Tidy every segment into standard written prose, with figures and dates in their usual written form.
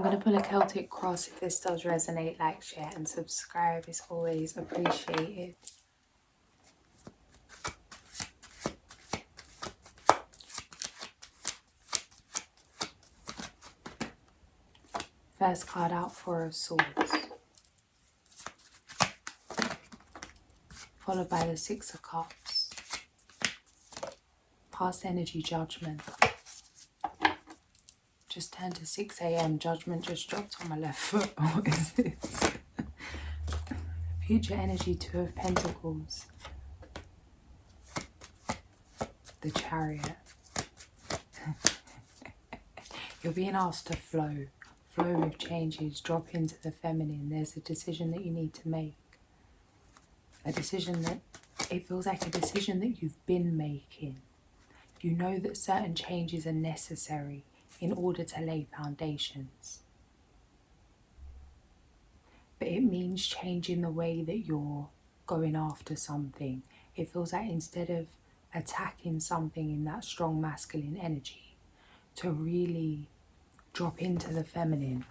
I'm going to pull a Celtic cross. If this does resonate, like, share and subscribe is always appreciated. First card out, Four of Swords. Followed by the Six of Cups. Past energy, Judgment. Just turned to 6 a.m. Judgment just dropped on my left foot. What is this? Future energy, Two of Pentacles. The Chariot. You're being asked to flow. Flow with changes. Drop into the feminine. There's a decision that you need to make. A decision that, it feels like a decision that you've been making. You know that certain changes are necessary in order to lay foundations. But it means changing the way that you're going after something. It feels like instead of attacking something in that strong masculine energy, to really drop into the feminine.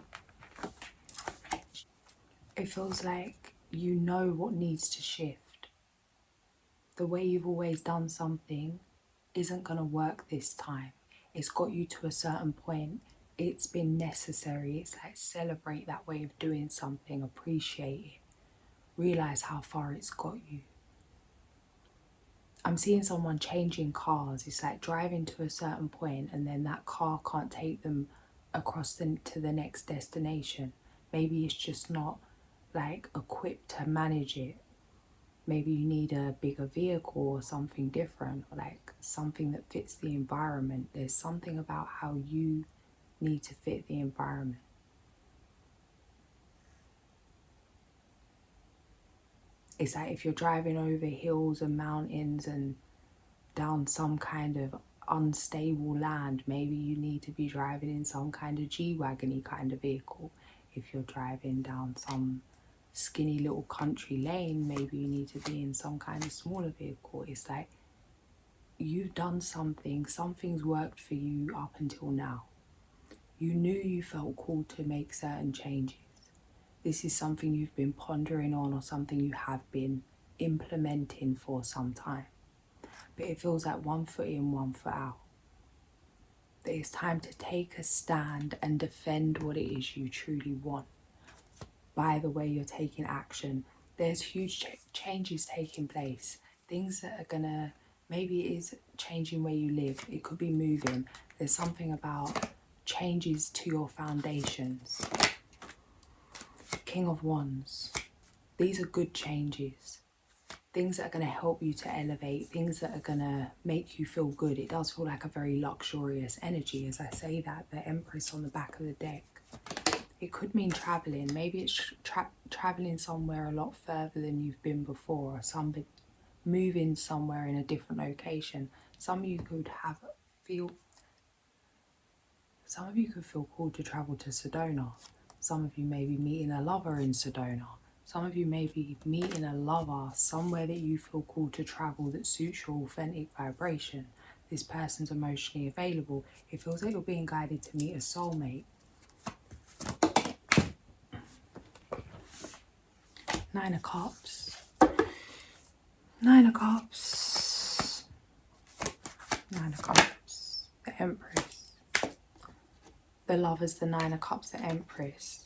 It feels like you know what needs to shift. The way you've always done something isn't going to work this time. It's got you to a certain point. It's been necessary. It's like celebrate that way of doing something, appreciate it, realize how far it's got you. I'm seeing someone changing cars. It's like driving to a certain point and then that car can't take them across to the next destination. Maybe it's just not like equipped to manage it. Maybe you need a bigger vehicle or something different, or like something that fits the environment. There's something about how you need to fit the environment. It's like if you're driving over hills and mountains and down some kind of unstable land, maybe you need to be driving in some kind of G-Wagon-y kind of vehicle. If you're driving down some skinny little country lane, maybe you need to be in some kind of smaller vehicle. It's like you've done something, something's worked for you up until now. You knew you felt called to make certain changes. This is something you've been pondering on or something you have been implementing for some time. But it feels like 1 foot in, 1 foot out. That it's time to take a stand and defend what it is you truly want. By the way you're taking action, there's huge changes taking place. Things that are gonna, maybe it is changing where you live. It could be moving. There's something about changes to your foundations. King of Wands. These are good changes. Things that are going to help you to elevate. Things that are going to make you feel good. It does feel like a very luxurious energy as I say that. The Empress on the back of the deck. It could mean traveling. Maybe it's traveling somewhere a lot further than you've been before. Or moving somewhere in a different location. Some of you could feel called to travel to Sedona. Some of you may be meeting a lover in Sedona. Some of you may be meeting a lover somewhere that you feel called to travel that suits your authentic vibration. This person's emotionally available. It feels like you're being guided to meet a soulmate. Nine of Cups. Nine of Cups. Nine of Cups. The Empress. The Lovers, the Nine of Cups, the Empress.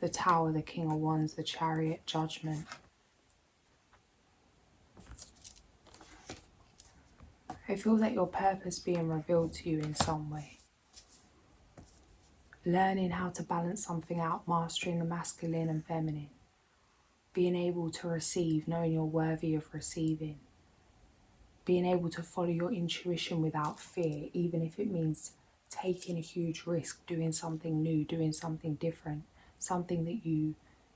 The Tower, the King of Wands, the Chariot, Judgment. It feels like your purpose being revealed to you in some way. Learning how to balance something out, mastering the masculine and feminine. Being able to receive, knowing you're worthy of receiving. Being able to follow your intuition without fear, even if it means taking a huge risk, doing something new, doing something different, something that you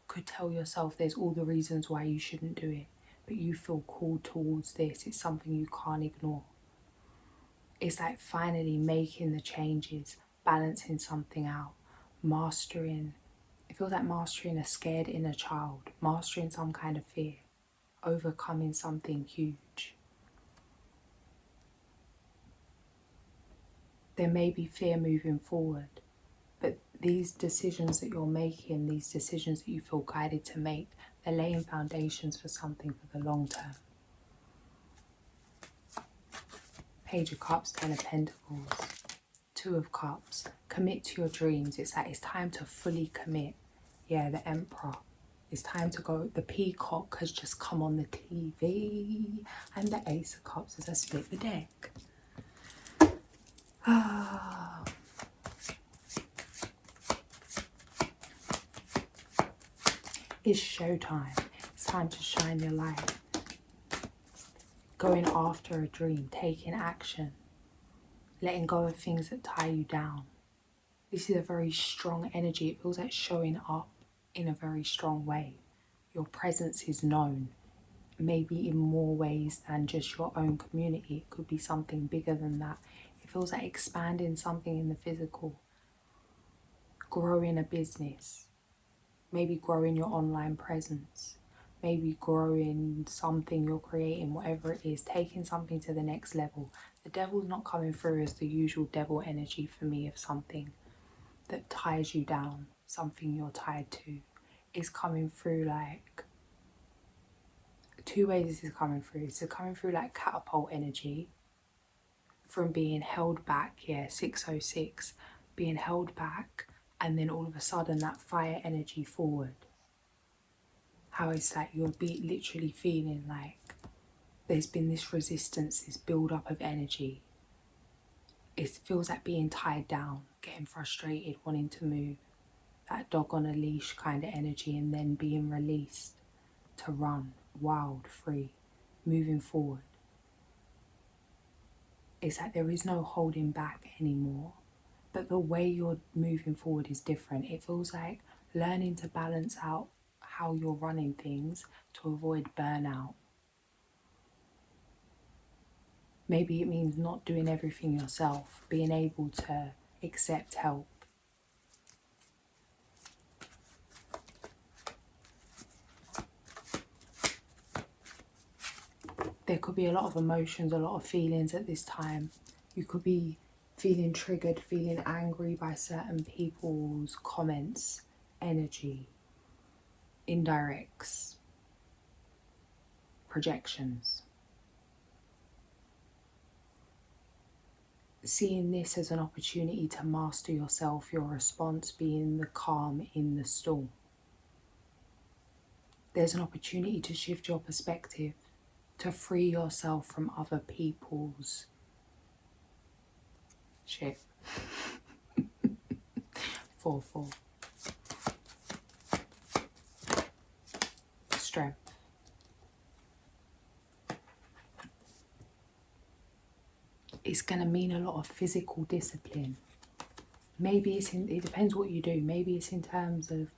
could tell yourself there's all the reasons why you shouldn't do it, but you feel called towards this. It's something you can't ignore. It's like finally making the changes, balancing something out, mastering. It feels like mastering a scared inner child, mastering some kind of fear, overcoming something huge. There may be fear moving forward, but these decisions that you're making, these decisions that you feel guided to make, they're laying foundations for something for the long term. Page of Cups, Ten of Pentacles, Two of Cups. Commit to your dreams. It's like it's time to fully commit. Yeah, the Emperor. It's time to go. The Peacock has just come on the TV. And the Ace of Cups as I split the deck. It's showtime. It's time to shine your light. Going after a dream, taking action, letting go of things that tie you down. This is a very strong energy. It feels like showing up in a very strong way. Your presence is known, maybe in more ways than just your own community. It could be something bigger than that. It feels like expanding something in the physical, growing a business, maybe growing your online presence, maybe growing something you're creating, whatever it is, taking something to the next level. The devil's not coming through as the usual devil energy for me of something that ties you down, something you're tied to. It's coming through like two ways. This is coming through. So coming through like catapult energy from being held back. Yeah, 606, being held back, and then all of a sudden that fire energy forward. How it's like you're literally feeling like there's been this resistance, this build up of energy. It feels like being tied down, getting frustrated, wanting to move. That dog on a leash kind of energy, and then being released to run wild, free, moving forward. It's like there is no holding back anymore, but the way you're moving forward is different. It feels like learning to balance out how you're running things to avoid burnout. Maybe it means not doing everything yourself, being able to accept help. There could be a lot of emotions, a lot of feelings at this time. You could be feeling triggered, feeling angry by certain people's comments, energy, indirects, projections. Seeing this as an opportunity to master yourself, your response being the calm in the storm. There's an opportunity to shift your perspective, to free yourself from other people's shit. 4-4. Strength. It's going to mean a lot of physical discipline. Maybe it depends what you do. Maybe it's in terms of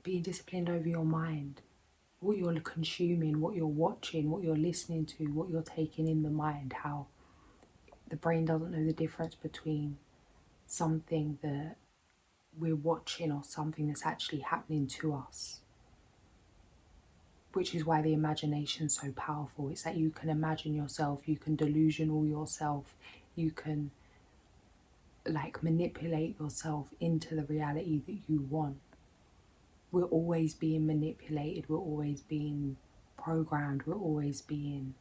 being disciplined over your mind, what you're consuming, what you're watching, what you're listening to, what you're taking in the mind, how the brain doesn't know the difference between something that we're watching or something that's actually happening to us. Which is why the imagination's so powerful. It's that you can imagine yourself, you can delusional yourself, you can like manipulate yourself into the reality that you want. We're always being manipulated, we're always being programmed, we're always being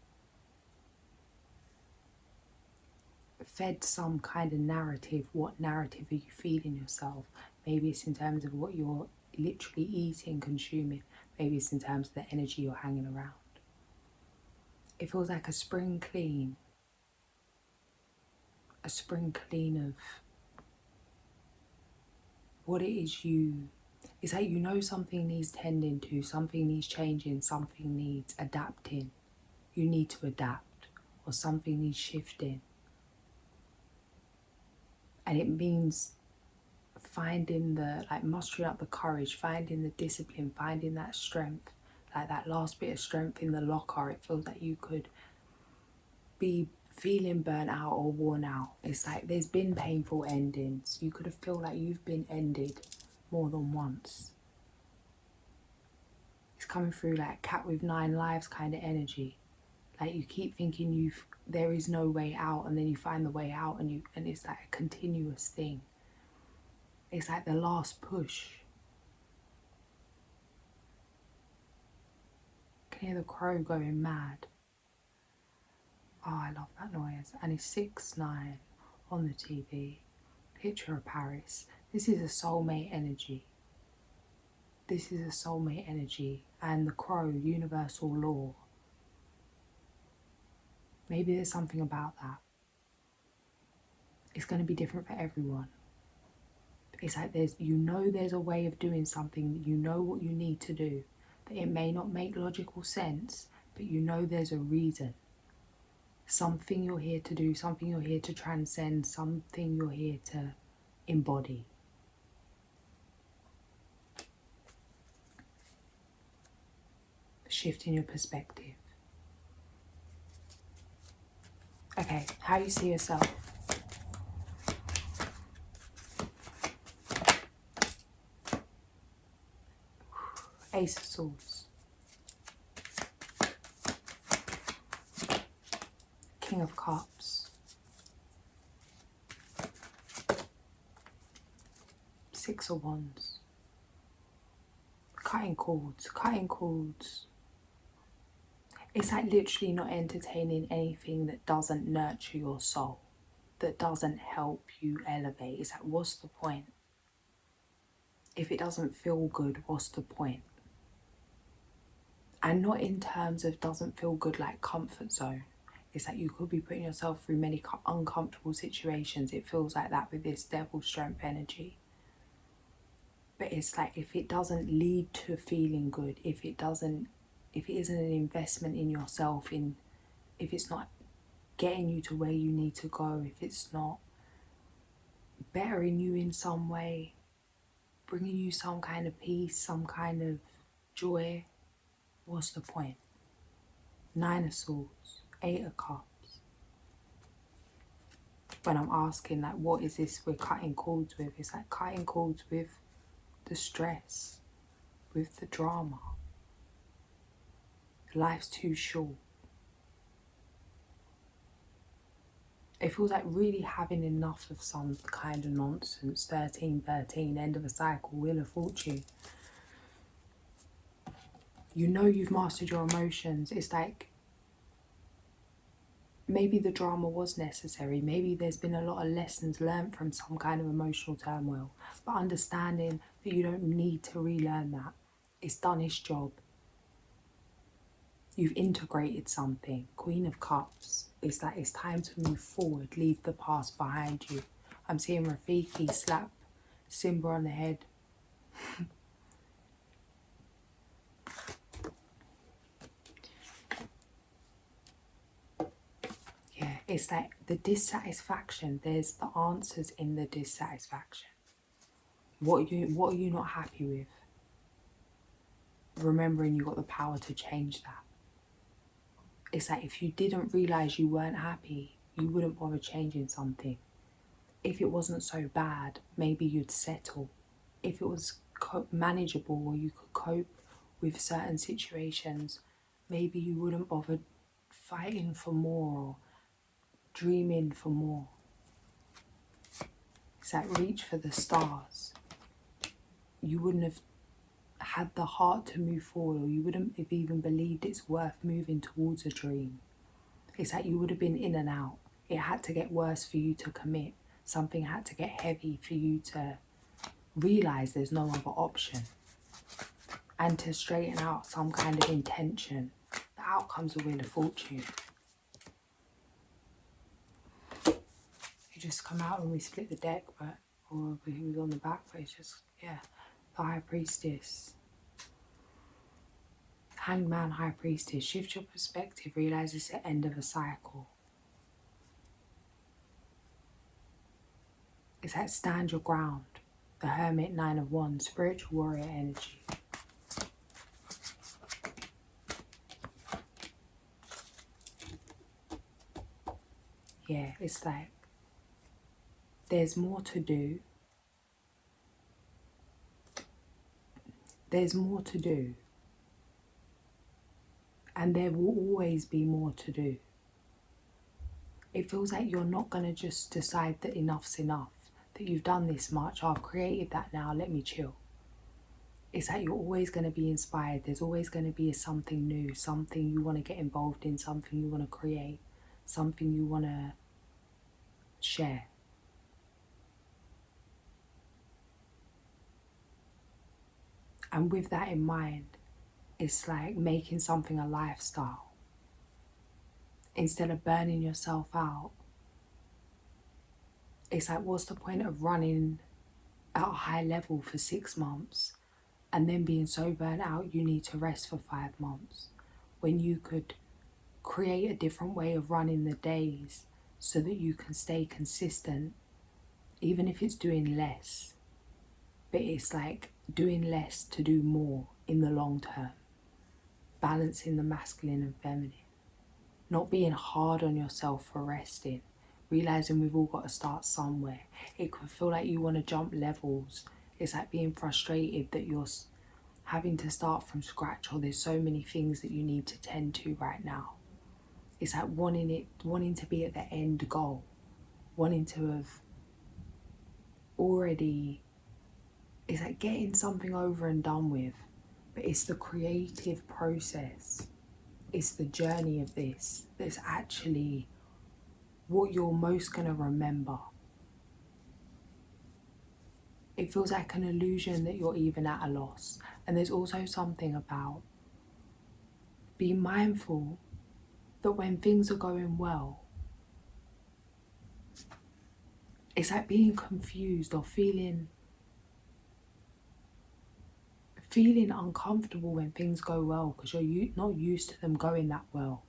fed some kind of narrative. What narrative are you feeding yourself? Maybe it's in terms of what you're literally eating, consuming. Maybe it's in terms of the energy you're hanging around. It feels like a spring clean. A spring clean of what it is you... It's like you know something needs tending to, something needs changing, something needs adapting. You need to adapt, or something needs shifting. And it means finding mustering up the courage, finding the discipline, finding that strength, like that last bit of strength in the locker. It feels like you could be feeling burnt out or worn out. It's like there's been painful endings. You could have felt like you've been ended more than once. It's coming through like cat with 9 lives kind of energy. Like you keep thinking you've there is no way out, and then you find the way out, and it's like a continuous thing. It's like the last push. You can hear the crow going mad. Oh, I love that noise. And it's 6-9 on the TV. Picture of Paris. This is a soulmate energy. This is a soulmate energy. And the crow, universal law. Maybe there's something about that. It's going to be different for everyone. It's like there's a way of doing something, you know what you need to do. That it may not make logical sense, but you know there's a reason. Something you're here to do, something you're here to transcend, something you're here to embody. Shifting your perspective. Okay, how you see yourself. Ace of Swords. King of Cups. 6 of Wands. Cutting cords, cutting cords. It's like literally not entertaining anything that doesn't nurture your soul, that doesn't help you elevate. It's like, what's the point? If it doesn't feel good, what's the point? And not in terms of doesn't feel good like comfort zone. It's like you could be putting yourself through many uncomfortable situations. It feels like that with this devil strength energy. But it's like if it doesn't lead to feeling good, if it isn't an investment in yourself, if it's not getting you to where you need to go, if it's not bettering you in some way, bringing you some kind of peace, some kind of joy, what's the point? 9 of Swords, 8 of Cups. When I'm asking, like, what is this we're cutting cords with? It's like cutting cords with the stress, with the drama. Life's too short. It feels like really having enough of some kind of nonsense. 13, end of a cycle, Wheel of Fortune. You know you've mastered your emotions. It's like maybe the drama was necessary. Maybe there's been a lot of lessons learned from some kind of emotional turmoil. But understanding that you don't need to relearn that. It's done its job. You've integrated something. Queen of Cups. It's like it's time to move forward. Leave the past behind you. I'm seeing Rafiki slap Simba on the head. Yeah, it's like the dissatisfaction. There's the answers in the dissatisfaction. What are you not happy with? Remembering you got the power to change that. It's like if you didn't realise you weren't happy, you wouldn't bother changing something. If it wasn't so bad, maybe you'd settle. If it was manageable or you could cope with certain situations, maybe you wouldn't bother fighting for more or dreaming for more. It's like reach for the stars. You wouldn't have had the heart to move forward, or you wouldn't have even believed it's worth moving towards a dream. It's like you would have been in and out. It had to get worse for you to commit. Something had to get heavy for you to realise there's no other option. And to straighten out some kind of intention. The outcome's a Wheel of Fortune. You just come out when we split the deck, or he was on the back, but it's just, yeah. The High Priestess. Hanged Man, High Priestess. Shift your perspective. Realise it's the end of a cycle. It's like stand your ground. The Hermit, 9 of Wands. Spiritual warrior energy. Yeah, it's like there's more to do. There's more to do. And there will always be more to do. It feels like you're not going to just decide that enough's enough, that you've done this much, I've created that now, let me chill. It's like you're always going to be inspired. There's always going to be something new, something you want to get involved in, something you want to create, something you want to share. And with that in mind, it's like making something a lifestyle. Instead of burning yourself out, it's like, what's the point of running at a high level for 6 months and then being so burnt out you need to rest for 5 months, when you could create a different way of running the days so that you can stay consistent, even if it's doing less. But it's like doing less to do more in the long term. Balancing the masculine and feminine. Not being hard on yourself for resting. Realising we've all got to start somewhere. It could feel like you want to jump levels. It's like being frustrated that you're having to start from scratch, or there's so many things that you need to tend to right now. It's like wanting to be at the end goal. Wanting to have already, it's like getting something over and done with. But it's the creative process. It's the journey of this that's actually what you're most going to remember. It feels like an illusion that you're even at a loss. And there's also something about being mindful that when things are going well, it's like being confused or feeling uncomfortable when things go well because you're not used to them going that well.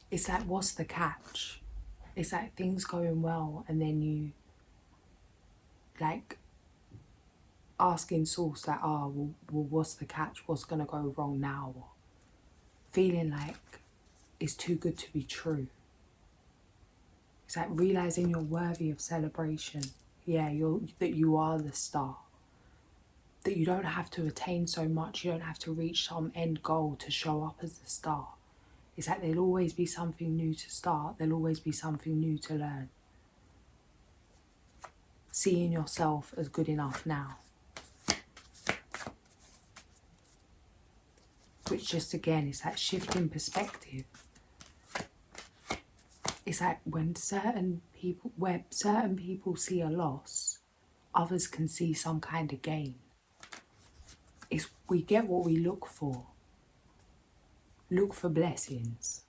It's like, what's the catch? It's like things going well and then you like asking source like, well, what's the catch? What's going to go wrong now? Or feeling like it's too good to be true. It's like realising you're worthy of celebration. Yeah, that you are the star. That you don't have to attain so much. You don't have to reach some end goal to show up as the star. It's like there'll always be something new to start. There'll always be something new to learn. Seeing yourself as good enough now. Which just again is that shifting perspective. It's like when certain people see a loss, others can see some kind of gain. We get what we look for. Look for blessings.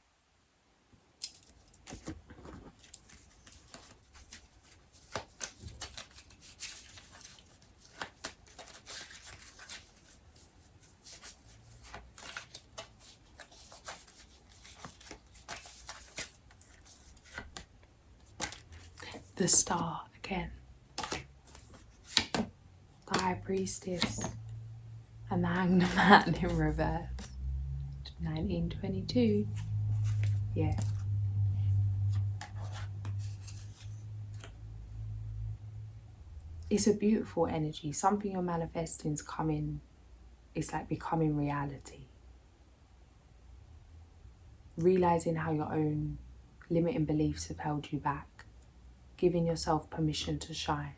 The star again. The High Priestess and the Hanged Man in reverse. 1922. Yeah. It's a beautiful energy. Something you're manifesting is coming. It's like becoming reality. Realising how your own limiting beliefs have held you back. Giving yourself permission to shine.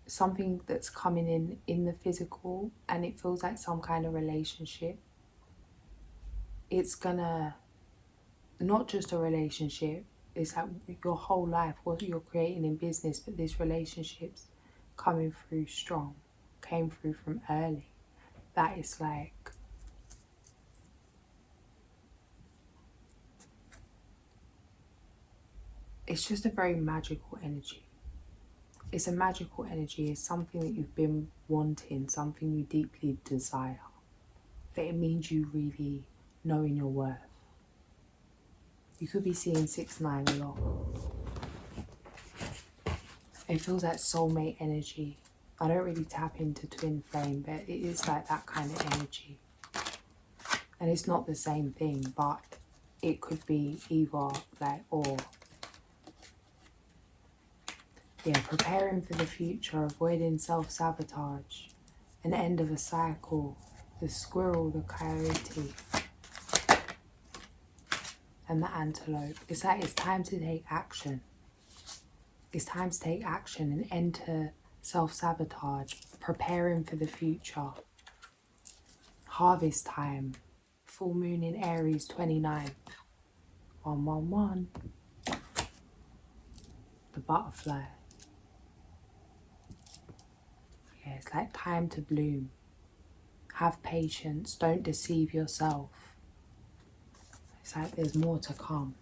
Something that's coming in the physical, and it feels like some kind of relationship. It's gonna, not just a relationship, it's like your whole life, what you're creating in business, but this relationship's coming through strong, came through from early. That is like, it's just a very magical energy. It's a magical energy. It's something that you've been wanting, something you deeply desire. That it means you really knowing your worth. You could be seeing 6-9 a lot. It feels like soulmate energy. I don't really tap into twin flame, but it is like that kind of energy. And it's not the same thing, but it could be either like, or yeah, preparing for the future, avoiding self-sabotage, an end of a cycle, the squirrel, the coyote, and the antelope. It's like it's time to take action. It's time to take action and enter self-sabotage, preparing for the future. Harvest time, full moon in Aries, 29th, 111, the butterfly. Yeah, it's like time to bloom. Have patience, don't deceive yourself. It's like there's more to come.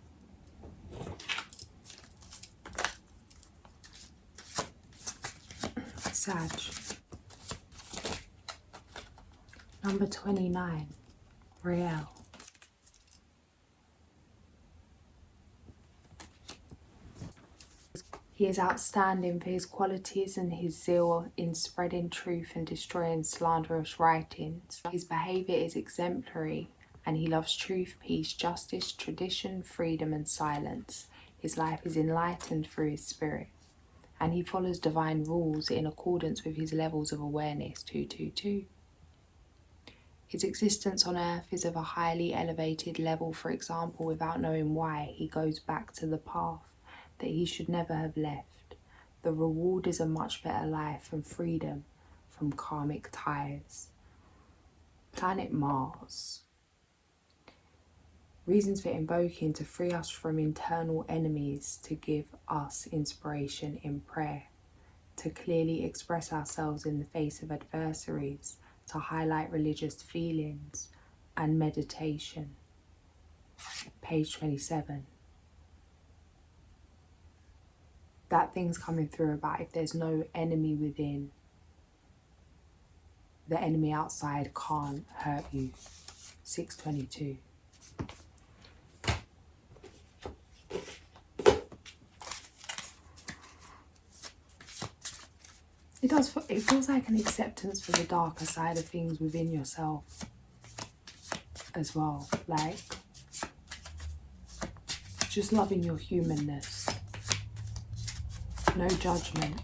Sag. Number 29, Barearav. He is outstanding for his qualities and his zeal in spreading truth and destroying slanderous writings. His behaviour is exemplary, and he loves truth, peace, justice, tradition, freedom and silence. His life is enlightened through his spirit, and he follows divine rules in accordance with his levels of awareness, 222. His existence on earth is of a highly elevated level. For example, without knowing why, he goes back to the path that he should never have left. The reward is a much better life and freedom from karmic ties. Planet Mars. Reasons for invoking: to free us from internal enemies, to give us inspiration in prayer, to clearly express ourselves in the face of adversaries, to highlight religious feelings and meditation. Page 27. That thing's coming through about if there's no enemy within, the enemy outside can't hurt you. 622. It feels like an acceptance for the darker side of things within yourself as well. Like just loving your humanness. No judgment.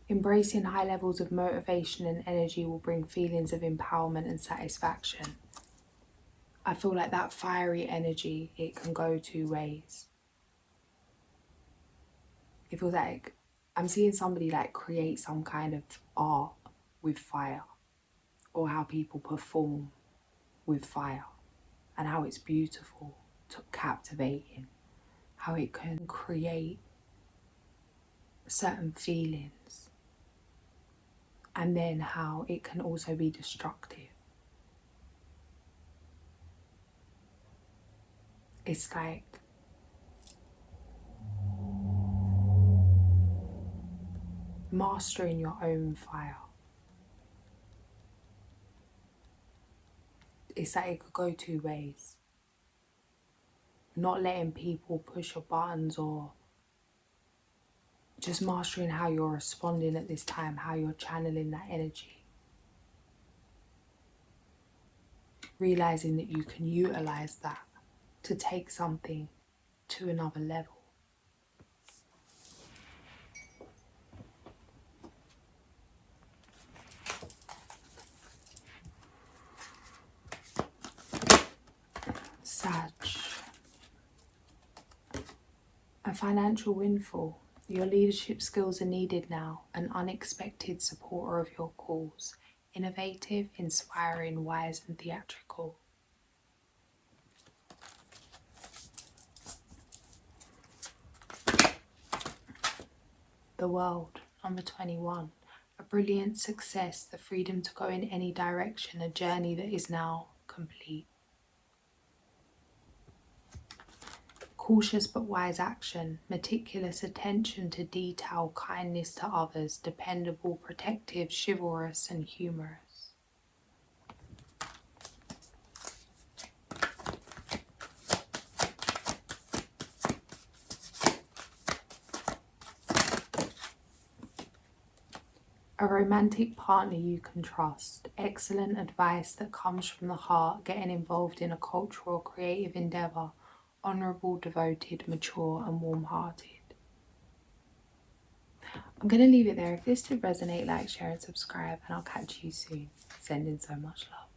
Embracing high levels of motivation and energy will bring feelings of empowerment and satisfaction. I feel like that fiery energy, it can go two ways. It feels like I'm seeing somebody like create some kind of art with fire, or how people perform with fire, and how it's beautiful, captivating, how it can create certain feelings, and then how it can also be destructive. It's like mastering your own fire. It's like it could go two ways. Not letting people push your buttons, or just mastering how you're responding at this time, how you're channeling that energy. Realizing that you can utilize that to take something to another level. Sag. A financial windfall. Your leadership skills are needed now. An unexpected supporter of your cause. Innovative, inspiring, wise and theatrical. The world. Number 21. A brilliant success. The freedom to go in any direction. A journey that is now complete. Cautious but wise action, meticulous attention to detail, kindness to others, dependable, protective, chivalrous and humorous. A romantic partner you can trust, excellent advice that comes from the heart, getting involved in a cultural or creative endeavour, honourable, devoted, mature and warm-hearted. I'm going to leave it there. If this did resonate, like, share and subscribe, and I'll catch you soon. Sending so much love.